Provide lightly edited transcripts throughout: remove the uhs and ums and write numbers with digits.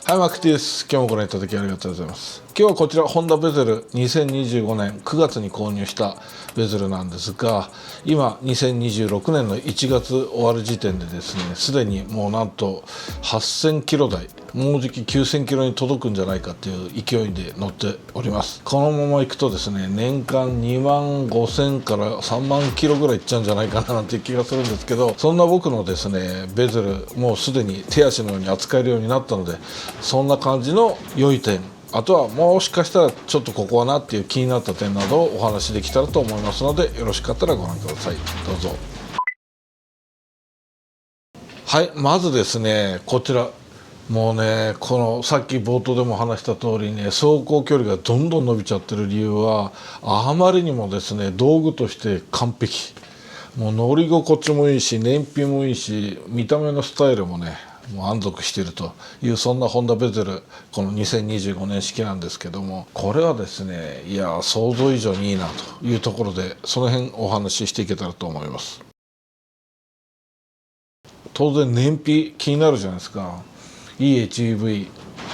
はい、マクティです。今日もご覧いただきありがとうございます。今日はこちらホンダベゼル2025年9月に購入したベゼルなんですが、今2026年の1月終わる時点でですね、すでにもうなんと8000キロ台、もうじき9000キロに届くんじゃないかっていう勢いで乗っております。このままいくとですね、年間2万5000から3万キロぐらいいっちゃうんじゃないかななんていう気がするんですけど、そんな僕のですねベゼルもうすでに手足のように扱えるようになったので、そんな感じの良い点、あとはもしかしたらちょっとここはなっていう気になった点などをお話しできたらと思いますので、よろしかったらご覧ください。どうぞ。はい、まずですね、こちらもうね、このさっき冒頭でも話した通りね、走行距離がどんどん伸びちゃってる理由は、あまりにもですね道具として完璧。もう乗り心地もいいし、燃費もいいし、見た目のスタイルもねもう満足しているという、そんなホンダベゼル、この2025年式なんですけども、これはですね、いや想像以上にいいなというところで、その辺お話ししていけたらと思います。当然燃費気になるじゃないですか。いい HEV、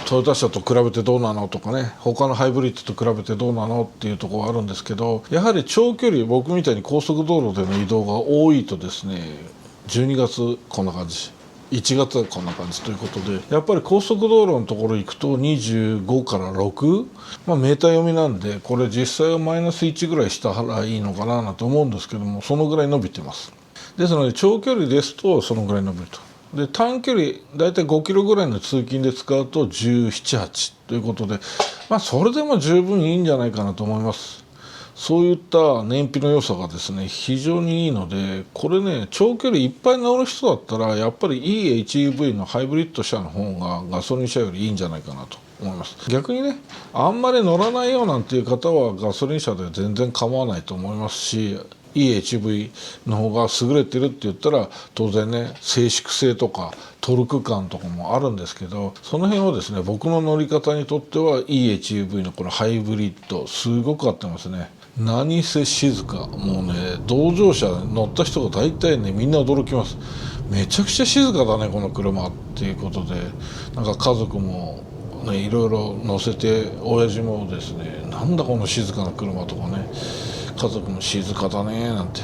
トヨタ車と比べてどうなのとかね、他のハイブリッドと比べてどうなのっていうところはあるんですけど、やはり長距離、僕みたいに高速道路での移動が多いとですね、12月こんな感じ、1月はこんな感じということで、やっぱり高速道路のところ行くと25から6、メーター読みなんで、これ実際はマイナス1ぐらいしたらいいのかななんて思うんですけども、そのぐらい伸びてます。ですので長距離ですとそのぐらい伸びると。で短距離だいたい5キロぐらいの通勤で使うと17、8ということで、それでも十分いいんじゃないかなと思います。そういった燃費の良さがですね非常にいいので、これね長距離いっぱい乗る人だったらやっぱりいい HEV のハイブリッド車の方がガソリン車よりいいんじゃないかなと思います。逆にね、あんまり乗らないよなんていう方はガソリン車で全然構わないと思いますし、いい HV の方が優れてるって言ったら当然ね、静粛性とかトルク感とかもあるんですけど、その辺はですね僕の乗り方にとってはいい HEV のこのハイブリッドすごく合ってますね。何せ静か、もうね同乗者乗った人が大体ねみんな驚きます。めちゃくちゃ静かだねこの車っていうことで、なんか家族もねいろいろ乗せて、親父もですね、なんだこの静かな車とかね、家族も静かだねなんて、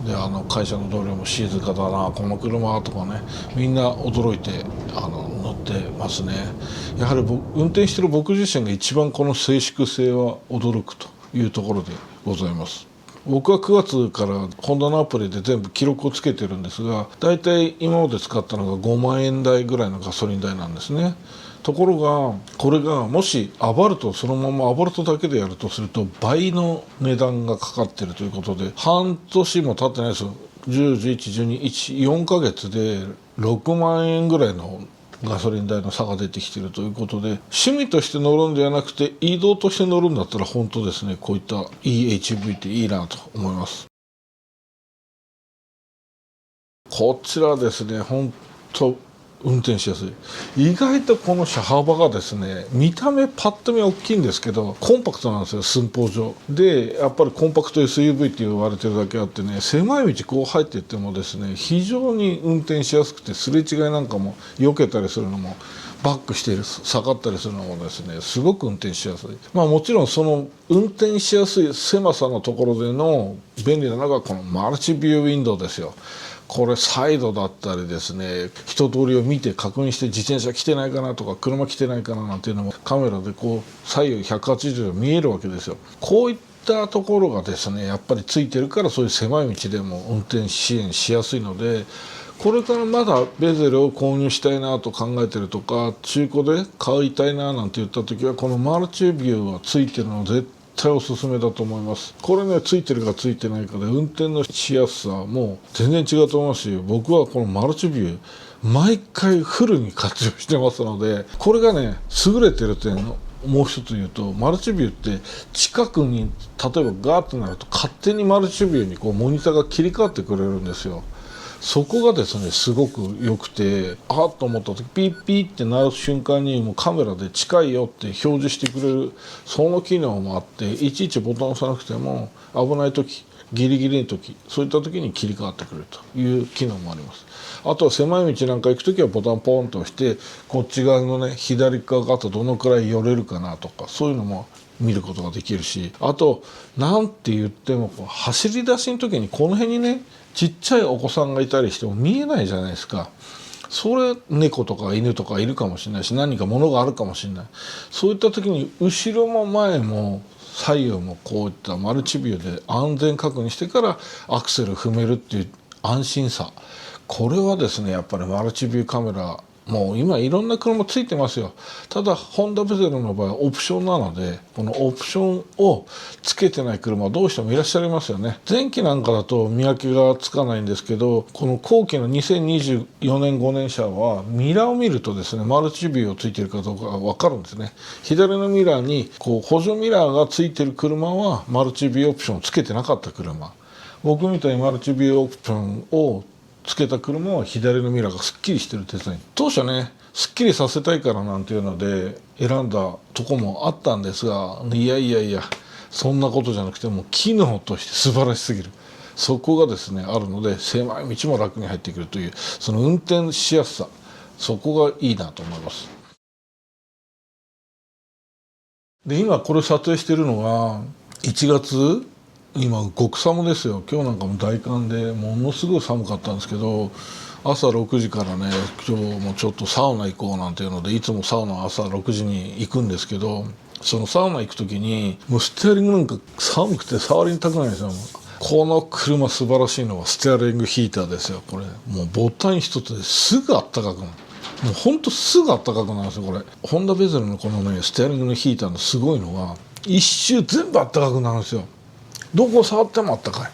で会社の同僚も静かだなこの車とかね、みんな驚いて乗ってますね。やはり運転してる僕自身が一番この静粛性は驚くというところでございます。僕は9月からホンダのアプリで全部記録をつけてるんですが、だいたい今まで使ったのが5万円台ぐらいのガソリン代なんですね。ところがこれがもしアバルト、そのままアバルトだけでやるとすると倍の値段がかかっているということで、半年も経ってないですよ。10、11、12、4ヶ月で6万円ぐらいのガソリン代の差が出てきているということで、趣味として乗るんではなくて移動として乗るんだったら本当ですね、こういった EHV っていいなと思います。こちらですね、本当運転しやすい。意外とこの車幅がですね、見た目パッと見大きいんですけどコンパクトなんですよ、寸法上で。やっぱりコンパクト SUV って言われてるだけあってね、狭い道こう入っていってもですね非常に運転しやすくて、すれ違いなんかも避けたりするのも、バックしている下がったりするのもですねすごく運転しやすい。もちろんその運転しやすい狭さのところでの便利なのがこのマルチビューウィンドウですよ。これサイドだったりですね、人通りを見て確認して自転車来てないかなとか車来てないかななんていうのもカメラでこう左右180度見えるわけですよ。こういったところがですねやっぱりついてるから、そういう狭い道でも運転支援しやすいので、これからまだベゼルを購入したいなと考えてるとか、中古で買いたいななんて言った時はこのマルチビューはついてるの絶対おすすめだと思います。これねついてるかついてないかで運転のしやすさはもう全然違うと思いますし、僕はこのマルチビュー毎回フルに活用してますので、これがね優れてる点のもう一つ言うと、マルチビューって近くに例えばガーッとなると勝手にマルチビューにこうモニターが切り替わってくれるんですよ。そこがですねすごく良くて、あっと思った時ピッピッって鳴る瞬間にもうカメラで近いよって表示してくれる、その機能もあって、いちいちボタンを押さなくても危ない時ギリギリの時、そういった時に切り替わってくれるという機能もあります。あとは狭い道なんか行く時はボタンポンと押してこっち側のね左側があとどのくらい寄れるかなとか、そういうのも見ることができるし、あとなんて言ってもこう走り出しの時にこの辺にねちっちゃいお子さんがいたりしても見えないじゃないですか。それ猫とか犬とかいるかもしれないし、何か物があるかもしれない。そういった時に後ろも前も左右もこういったマルチビューで安全確認してからアクセル踏めるっていう安心さ、これはですねやっぱりマルチビューカメラ、もう今いろんな車ついてますよ。ただホンダベゼルの場合はオプションなので、このオプションをつけてない車はどうしてもいらっしゃいますよね。前期なんかだと見分けがつかないんですけど、この後期の2024年5年車はミラーを見るとですねマルチビューをついているかどうかが分かるんですね。左のミラーにこう補助ミラーがついている車はマルチビューオプションをつけてなかった車、僕みたいにマルチビューオプションをつけた車は左のミラーがすっきりしてるデザイン。当初ねすっきりさせたいからなんていうので選んだとこもあったんですが、いやいやいやそんなことじゃなくてもう機能として素晴らしすぎる、そこがですねあるので狭い道も楽に入ってくるという、その運転しやすさ、そこがいいなと思います。で今これ撮影してるのが1月、今極寒ですよ。今日なんかも大寒でものすごい寒かったんですけど、朝6時からね今日もちょっとサウナ行こうなんていうのでいつもサウナ朝6時に行くんですけど、そのサウナ行く時にもうステアリングなんか寒くて触りたくないんですよ。この車素晴らしいのはステアリングヒーターですよ。これもうボタン一つですぐあったかくなる。もうほんとすぐあったかくなるんですよ。これホンダベゼルのこのねステアリングのヒーターのすごいのが一周全部あったかくなるんですよ。どこを触ってもあったかい。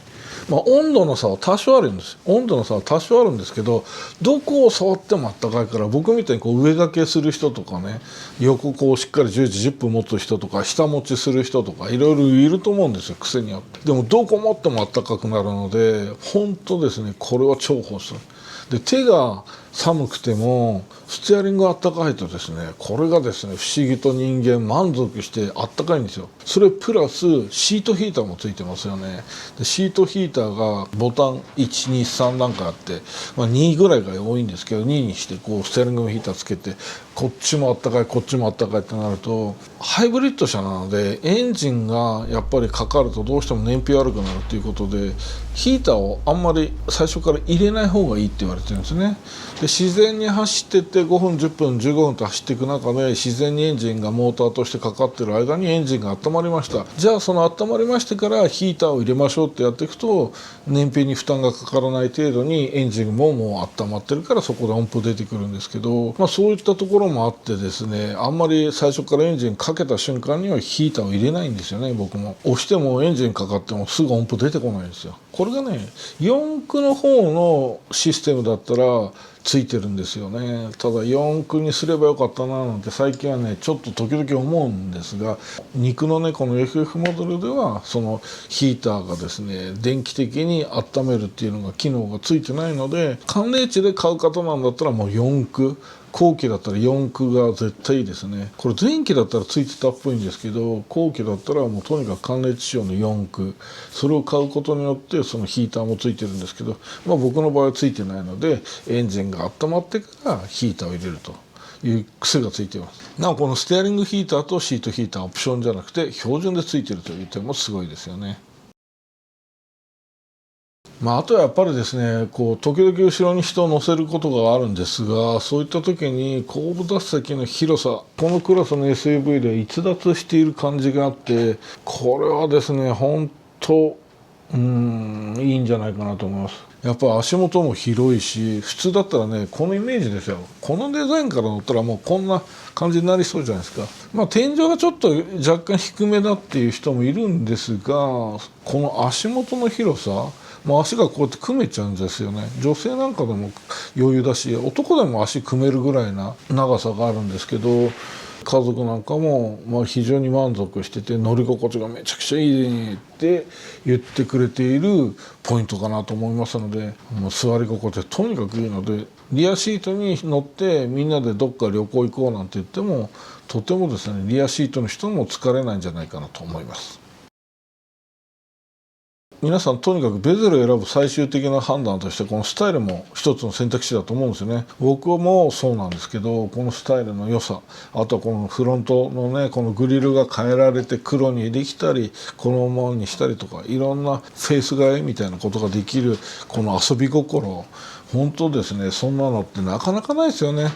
まあ温度の差は多少あるんです。温度の差は多少あるんですけど、どこを触ってもあったかいから、僕みたいにこう上掛けする人とかね、横こうしっかり10時10分持つ人とか下持ちする人とかいろいろいると思うんですよ、癖によって。でもどこ持ってもあったかくなるので本当ですねこれは重宝する。で手が寒くてもステアリングがあったかいとですね、これがですね不思議と人間満足してあったかいんですよ。それプラスシートヒーターもついてますよね。でシートヒーターがボタン123段階あって、まあ、2ぐらいが多いんですけど2にしてこうステアリングのヒーターつけてこっちもあったかいこっちもあったかいってなると、ハイブリッド車なのでエンジンがやっぱりかかるとどうしても燃費悪くなるということで、ヒーターをあんまり最初から入れない方がいいって言われてるんですね。で自然に走ってて5分10分15分と走っていく中で自然にエンジンがモーターとしてかかってる間にエンジンが温まりました。じゃあその温まりましてからヒーターを入れましょうってやっていくと燃費に負担がかからない程度にエンジンももう温まってるからそこで音符出てくるんですけど、まあ、そういったところもあってですね、あんまり最初からエンジンかけた瞬間にはヒーターを入れないんですよね。僕も押してもエンジンかかってもすぐ音符出てこないんですよ。これがね四駆の方のシステムだったらついてるんですよね。ただ四駆にすればよかったななんて最近はねちょっと時々思うんですが、肉のねこの FF モデルではそのヒーターがですね電気的に温めるっていうのが機能がついてないので、寒冷地で買う方なんだったらもう四駆、後期だったら四駆が絶対いいですね。これ前期だったらついてたっぽいんですけど、後期だったらもうとにかく寒冷地仕様の四駆、それを買うことによってそのヒーターもついてるんですけど、まあ、僕の場合はついてないのでエンジンが温まってからヒーターを入れるという癖がついています。なおこのステアリングヒーターとシートヒーターはオプションじゃなくて標準でついているという点もすごいですよね。まあ、あとはやっぱりですねこう時々後ろに人を乗せることがあるんですが、そういった時に後部座席の広さ、このクラスの SUV で逸脱している感じがあって、これはですね本当いいんじゃないかなと思います。やっぱ足元も広いし、普通だったらねこのイメージですよ。このデザインから乗ったらもうこんな感じになりそうじゃないですか。まあ天井がちょっと若干低めだっていう人もいるんですが、この足元の広さ、もう足がこうやって組めちゃうんですよね。女性なんかでも余裕だし、男でも足組めるぐらいな長さがあるんですけど、家族なんかもまあ非常に満足してて乗り心地がめちゃくちゃいいねって言ってくれているポイントかなと思いますので、もう座り心地はとにかくいいので、リアシートに乗ってみんなでどっか旅行行こうなんて言ってもとてもですねリアシートの人も疲れないんじゃないかなと思います。皆さんとにかくベゼルを選ぶ最終的な判断としてこのスタイルも一つの選択肢だと思うんですよね。僕もそうなんですけど、このスタイルの良さ、あとはこのフロントのねこのグリルが変えられて黒にできたりこのままにしたりとか、いろんなフェイス替えみたいなことができるこの遊び心、本当ですね、そんなのってなかなかないですよね。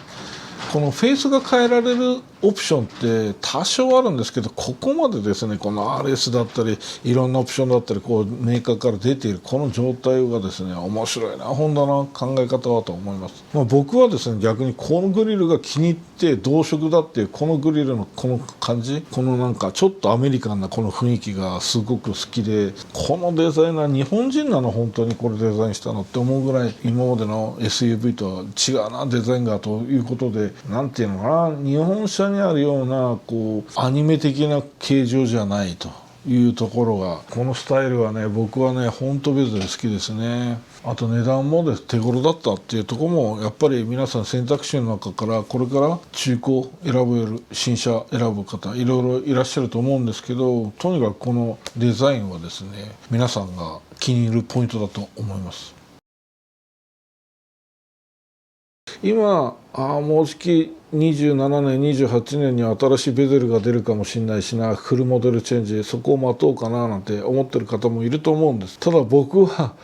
このフェイスが変えられるオプションって多少あるんですけど、ここまでですねこの RS だったりいろんなオプションだったりこうメーカーから出ているこの状態がですね面白いな、ホンダの考え方だと思います。僕はですね逆にこのグリルが気に入って同色だっていうこのグリルのこの感じ、このなんかちょっとアメリカンなこの雰囲気がすごく好きで、このデザイナー日本人なの本当にこれデザインしたのって思うぐらい今までの SUV とは違うなデザインがということで、なんていうのかな、日本車にあるようなこうアニメ的な形状じゃないというところが、このスタイルはね僕はね本当ベゼル好きですね。あと値段も手頃だったっていうところもやっぱり皆さん選択肢の中からこれから中古選べる新車選ぶ方いろいろいらっしゃると思うんですけど、とにかくこのデザインはですね皆さんが気に入るポイントだと思います。今もうじき27年28年には新しいベゼルが出るかもしれないしな、フルモデルチェンジそこを待とうかななんて思ってる方もいると思うんです。ただ僕は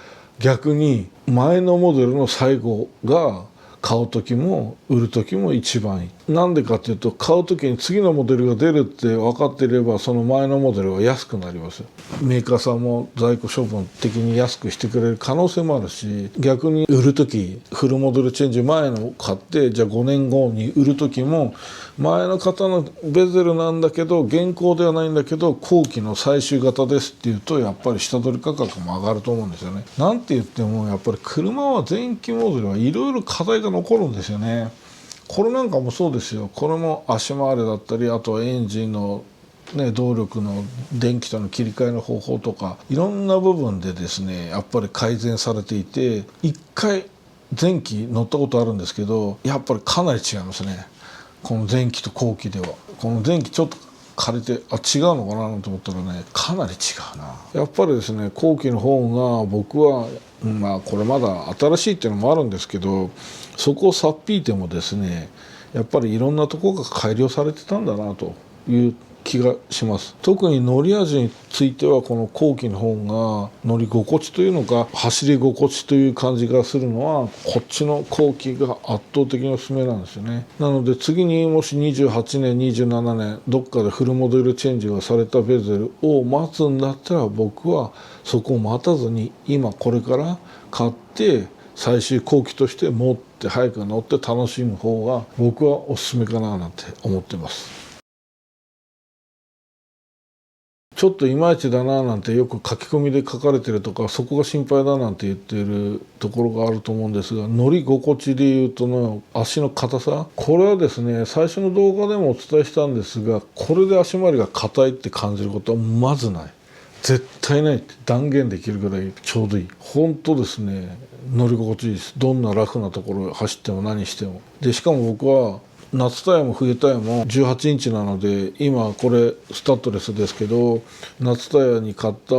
逆に前のモデルの最後が買う時も売る時も一番いい。なんでかっていうと、買う時に次のモデルが出るって分かっていればその前のモデルは安くなります。メーカーさんも在庫処分的に安くしてくれる可能性もあるし、逆に売る時フルモデルチェンジ前のを買ってじゃあ5年後に売る時も前の方のベゼルなんだけど現行ではないんだけど後期の最終型ですっていうとやっぱり下取り価格も上がると思うんですよね。なんて言ってもやっぱり車は前期モデルはいろいろ課題が残るんですよね。これなんかもそうですよ。これも足回りだったり、あとはエンジンの動力の電気との切り替えの方法とかいろんな部分でですねやっぱり改善されていて、一回前期乗ったことあるんですけどやっぱりかなり違いますね。この前期と後期ではこの前期ちょっと借りて違うのかなと思ったらねかなり違うな。やっぱりですね後期の方が僕はこれまだ新しいっていうのもあるんですけど、そこをさっぴいてもですねやっぱりいろんなところが改良されてたんだなという気がします。特に乗り味についてはこの後期の方が乗り心地というのか走り心地という感じがするのはこっちの後期が圧倒的におすすめなんですよね。なので次にもし28年27年どっかでフルモデルチェンジがされたベゼルを待つんだったら僕はそこを待たずに今これから買って最終後期として持って早く乗って楽しむ方が僕はおすすめかななんて思ってます。ちょっといまいちだななんてよく書き込みで書かれてるとかそこが心配だなんて言っているところがあると思うんですが、乗り心地でいうとの足の硬さ、これはですね最初の動画でもお伝えしたんですが、これで足回りが硬いって感じることはまずない、絶対ないって断言できるぐらいちょうどいい。本当ですね乗り心地いいです。どんなラフなところ走っても何してもで、しかも僕は夏タイヤも冬タイヤも18インチなので、今これスタッドレスですけど夏タイヤに買った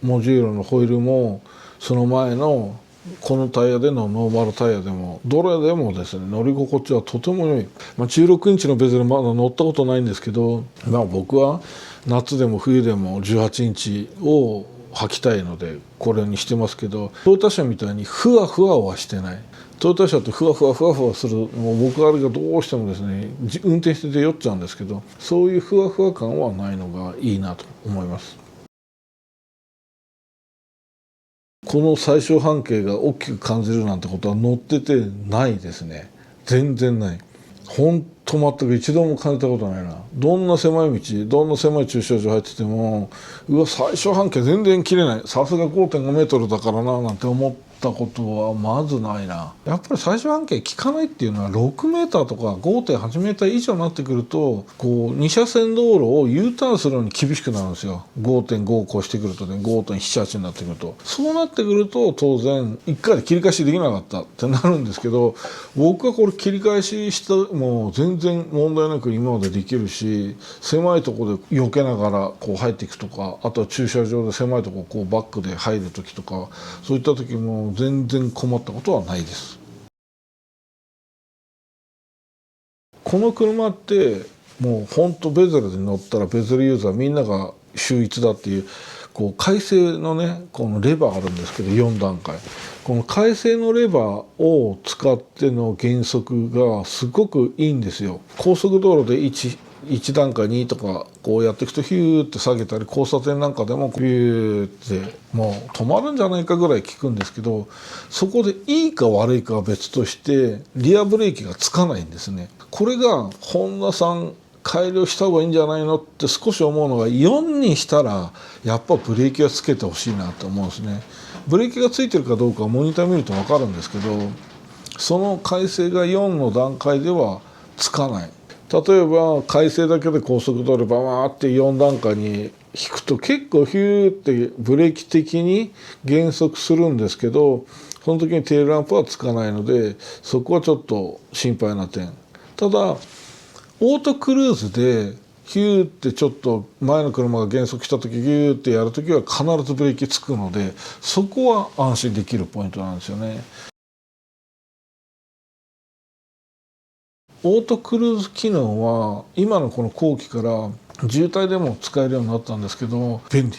モジュールのホイールもその前のこのタイヤでのノーマルタイヤでもどれでもですね乗り心地はとても良い。16インチのベゼルまだ乗ったことないんですけど、僕は夏でも冬でも18インチを履きたいのでこれにしてますけど、トヨタ車みたいにふわふわはしてない。トヨタ車ってふわふわする、もう僕あれがどうしてもですね運転してて酔っちゃうんですけど、そういうふわふわ感はないのがいいなと思います。この最小半径が大きく感じるなんてことは乗っててないですね。全然ない。ほんと全く一度も感じたことないな。どんな狭い道どんな狭い駐車場入ってても最小半径全然切れない、さすが 5.5 メートルだからななんて思ったことはまずないな。やっぱり最終半径効かないっていうのは6メーターとか 5.8 メーター以上になってくるとこう2車線道路を U ターンするのに厳しくなるんですよ。 5.5 を越してくるとね 5.78 になってくると、そうなってくると当然1回で切り返しできなかったってなるんですけど、僕はこれ切り返ししたもう全然問題なく今までできるし、狭いところで避けながらこう入っていくとか、あとは駐車場で狭いところこうバックで入る時とか、そういった時も全然困ったことはないです。この車ってもうほんとベゼルで乗ったらベゼルユーザーみんなが秀逸だっていうこう回生のねこのレバーあるんですけど4段階、この回生のレバーを使っての減速がすごくいいんですよ。高速道路で1段階2とかこうやっていくとヒューって下げたり、交差点なんかでもヒューってもう止まるんじゃないかぐらい効くんですけど、そこでいいか悪いかは別としてリアブレーキがつかないんですね。これが本田さん改良した方がいいんじゃないのって少し思うのが、4にしたらやっぱブレーキはつけてほしいなと思うんですね。ブレーキがついてるかどうかはモニター見ると分かるんですけど、その改正が4の段階ではつかない。例えば改正だけで高速道路バーって4段階に引くと結構ヒューってブレーキ的に減速するんですけど、その時にテールランプはつかないのでそこはちょっと心配な点。ただオートクルーズでヒューってちょっと前の車が減速した時ヒューってやる時は必ずブレーキつくので、そこは安心できるポイントなんですよね。オートクルーズ機能は今のこの後期から渋滞でも使えるようになったんですけど、便利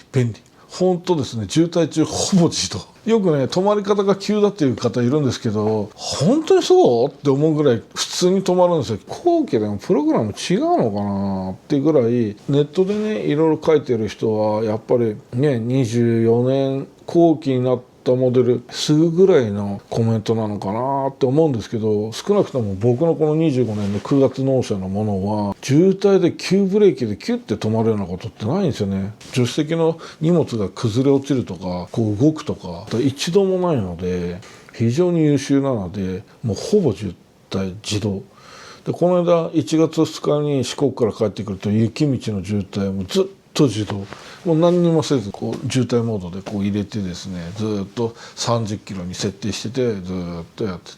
本当ですね。渋滞中ほぼ自動。よくね止まり方が急だっていう方いるんですけど、本当にそうって思うぐらい普通に止まるんですよ。後期でもプログラム違うのかなっていうぐらい、ネットでねいろいろ書いてる人はやっぱりね24年後期になってモデルすぐぐらいのコメントなのかなって思うんですけど、少なくとも僕のこの25年の9月納車のものは渋滞で急ブレーキでキュッて止まるようなことってないんですよね。助手席の荷物が崩れ落ちるとかこう動くとか一度もないので、非常に優秀なのでもうほぼ渋滞自動で、この間1月2日に四国から帰ってくると雪道の渋滞もずっと自動、もう何にもせずこう渋滞モードでこう入れてですね、ずっと30キロに設定しててずっとやってて、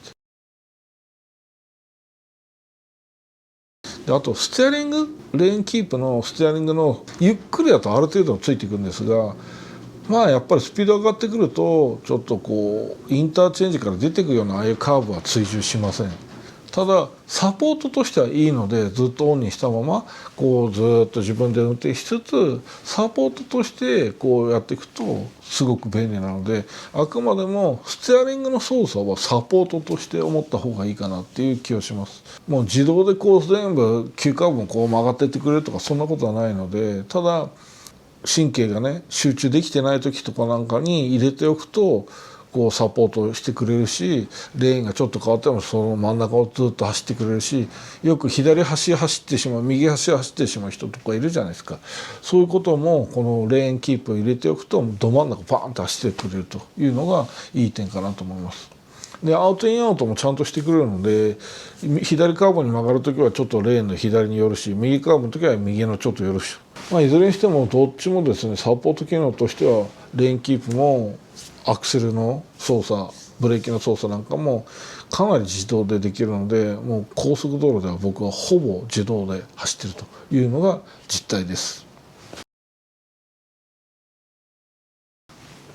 であとステアリングレーンキープのステアリングのゆっくりだとある程度ついていくんですが、まあやっぱりスピード上がってくるとちょっとこうインターチェンジから出てくるようなああいうカーブは追従しません。ただサポートとしてはいいのでずっとオンにしたままこうずっと自分で運転しつつサポートとしてこうやっていくとすごく便利なので、あくまでもステアリングの操作はサポートとして思った方がいいかなっていう気がします。もう自動でこう全部急カーブもこう曲がってってくれるとかそんなことはないので、ただ神経がね集中できてない時とかなんかに入れておくとこうサポートしてくれるし、レーンがちょっと変わってもその真ん中をずっと走ってくれるし、よく左端走ってしまう右端走ってしまう人とかいるじゃないですか。そういうこともこのレーンキープを入れておくとど真ん中バーンと走ってくれるというのがいい点かなと思います。でアウトインアウトもちゃんとしてくれるので、左カーブに曲がる時はちょっとレーンの左に寄るし、右カーブの時は右のちょっと寄るし、いずれにしてもどっちもですねサポート機能としてはレーンキープもアクセルの操作ブレーキの操作なんかもかなり自動でできるので、もう高速道路では僕はほぼ自動で走ってるというのが実態です。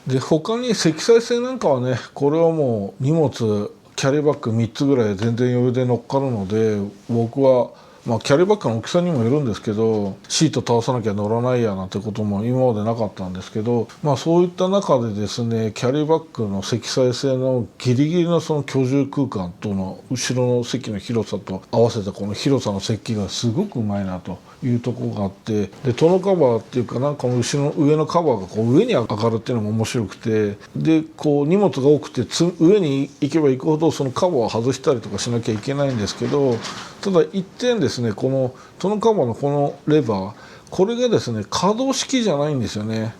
で他に積載性なんかはね、これはもう荷物キャリーバッグ3つぐらい全然余裕で乗っかるので、僕はキャリーバッグの大きさにもよるんですけど、シート倒さなきゃ乗らないやなんてことも今までなかったんですけど、そういった中でですねキャリーバッグの積載性のギリギリのその居住空間との後ろの席の広さと合わせたこの広さの設計がすごくうまいなというところがあって、でトノカバーっていうかなんか後ろの上のカバーがこう上に上がるっていうのも面白くて、でこう荷物が多くて上に行けば行くほどそのカバーを外したりとかしなきゃいけないんですけど、ただ一点ですね、このトノカバーのこのレバー、これがですね可動式じゃないんですよね。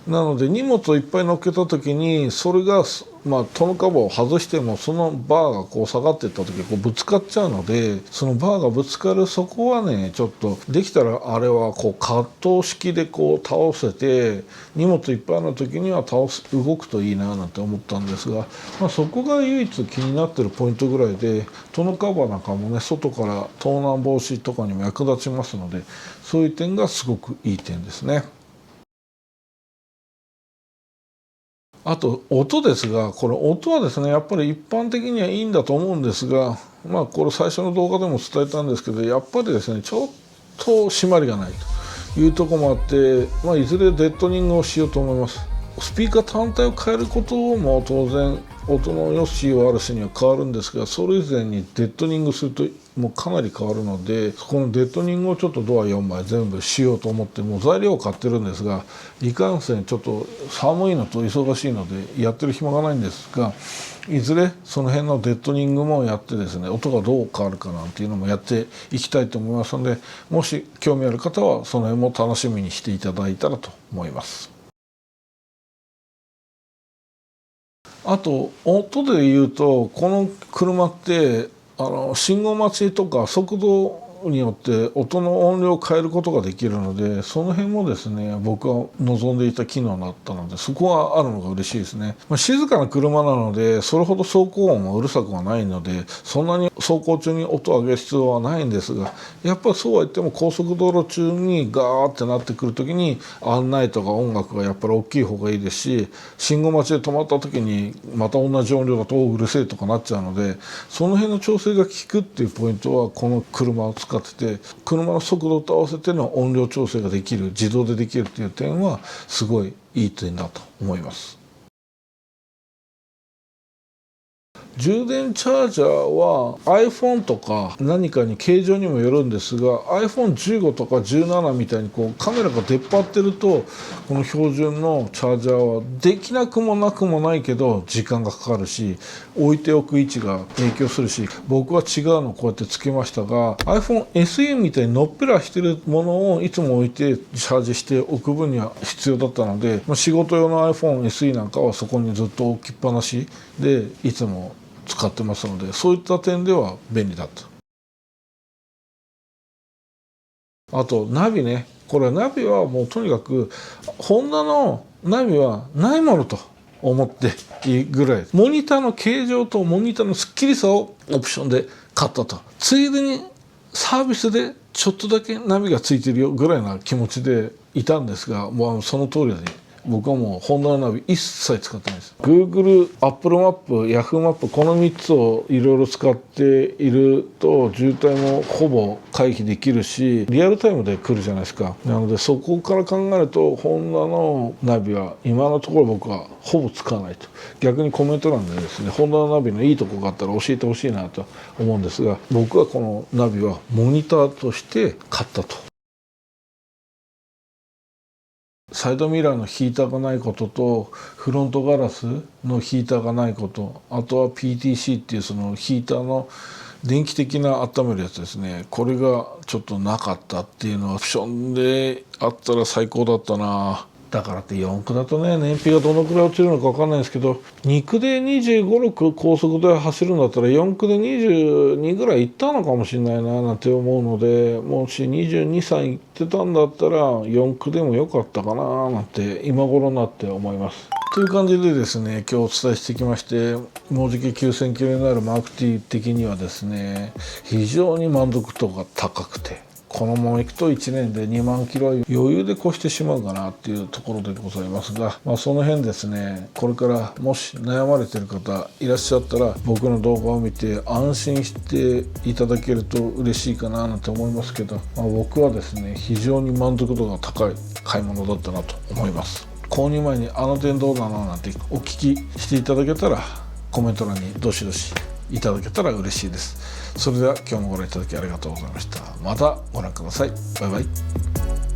なので荷物をいっぱい乗っけた時にそれがトノカバーを外してもそのバーがこう下がっていった時にこうぶつかっちゃうので、そのバーがぶつかるそこはねちょっとできたらあれはこうカット式でこう倒せて荷物いっぱいの時には動くといいななんて思ったんですが、そこが唯一気になってるポイントぐらいで、トノカバーなんかもね外から盗難防止とかにも役立ちますので、そういう点がすごくいい点ですね。あと音ですが、これ音はですねやっぱり一般的にはいいんだと思うんですが、これ最初の動画でも伝えたんですけど、やっぱりですねちょっと締まりがないというところもあって、いずれデッドニングをしようと思います。スピーカー単体を変えることも当然音の良し悪しには変わるんですが、それ以前にデッドニングするともうかなり変わるので、そこのデッドニングをちょっとドア4枚全部しようと思ってもう材料を買ってるんですが、いかんせんちょっと寒いのと忙しいのでやってる暇がないんですが、いずれその辺のデッドニングもやってですね、音がどう変わるかなんていうのもやっていきたいと思いますので、もし興味ある方はその辺も楽しみにしていただいたらと思います。あと音で言うと、この車って信号待ちとか速度によって音の音量を変えることができるので、その辺もですね僕は望んでいた機能だったので、そこはあるのが嬉しいですね。静かな車なのでそれほど走行音もうるさくはないので、そんなに走行中に音を上げる必要はないんですが、やっぱりそうは言っても高速道路中にガーってなってくる時に案内とか音楽がやっぱり大きい方がいいですし、信号待ちで止まった時にまた同じ音量だとうるせえとかなっちゃうので、その辺の調整が効くっていうポイントはこの車を使ってて、車の速度と合わせての音量調整ができる、自動でできるっていう点はすごいいい点だと思います。充電チャージャーは iPhone とか何かに形状にもよるんですが、 iPhone15 とか17みたいにこうカメラが出っ張ってると、この標準のチャージャーはできなくもなくもないけど時間がかかるし、置いておく位置が影響するし、僕は違うのをこうやってつけましたが、 iPhone SE みたいにのっぺらしてるものをいつも置いてチャージしておく分には必要だったので、仕事用の iPhone SE なんかはそこにずっと置きっぱなしでいつも使ってますので、そういった点では便利だと。あとナビね、これナビはもうとにかくホンダのナビはないものと思っていいぐらい、モニターの形状とモニターのスッキリさをオプションで買ったと、ついでにサービスでちょっとだけナビがついてるよぐらいな気持ちでいたんですが、もうその通りで、僕はもうホンダのナビ一切使ってないです。 Google、Apple マップ、Yahoo マップ、この3つをいろいろ使っていると渋滞もほぼ回避できるし、リアルタイムで来るじゃないですか。なのでそこから考えるとホンダのナビは今のところ僕はほぼ使わないと。逆にコメント欄でですね、ホンダのナビのいいとこがあったら教えてほしいなと思うんですが、僕はこのナビはモニターとして買ったと。サイドミラーのヒーターがないことと、フロントガラスのヒーターがないこと、あとは PTC っていうそのヒーターの電気的な温めるやつですね、これがちょっとなかったっていうのはオプションであったら最高だったな。だからって4駆だとね、燃費がどのくらい落ちるのか分かんないんですけど、2駆で25、6高速で走るんだったら4駆で22ぐらい行ったのかもしれないななんて思うので、もし22、3行ってたんだったら4駆でもよかったかななんて今頃になって思います。という感じでですね、今日お伝えしてきまして、もうじき9000キロになるマーク T 的にはですね、非常に満足度が高くて、このままいくと1年で2万キロは余裕で越してしまうかなっていうところでございますが、その辺ですね、これからもし悩まれてる方いらっしゃったら僕の動画を見て安心していただけると嬉しいかななんて思いますけど、僕はですね非常に満足度が高い買い物だったなと思います。購入前にあの点どうなのなんてお聞きしていただけたらコメント欄にどしどしいただけたら嬉しいです。それでは今日もご覧いただきありがとうございました。またご覧ください。バイバイ。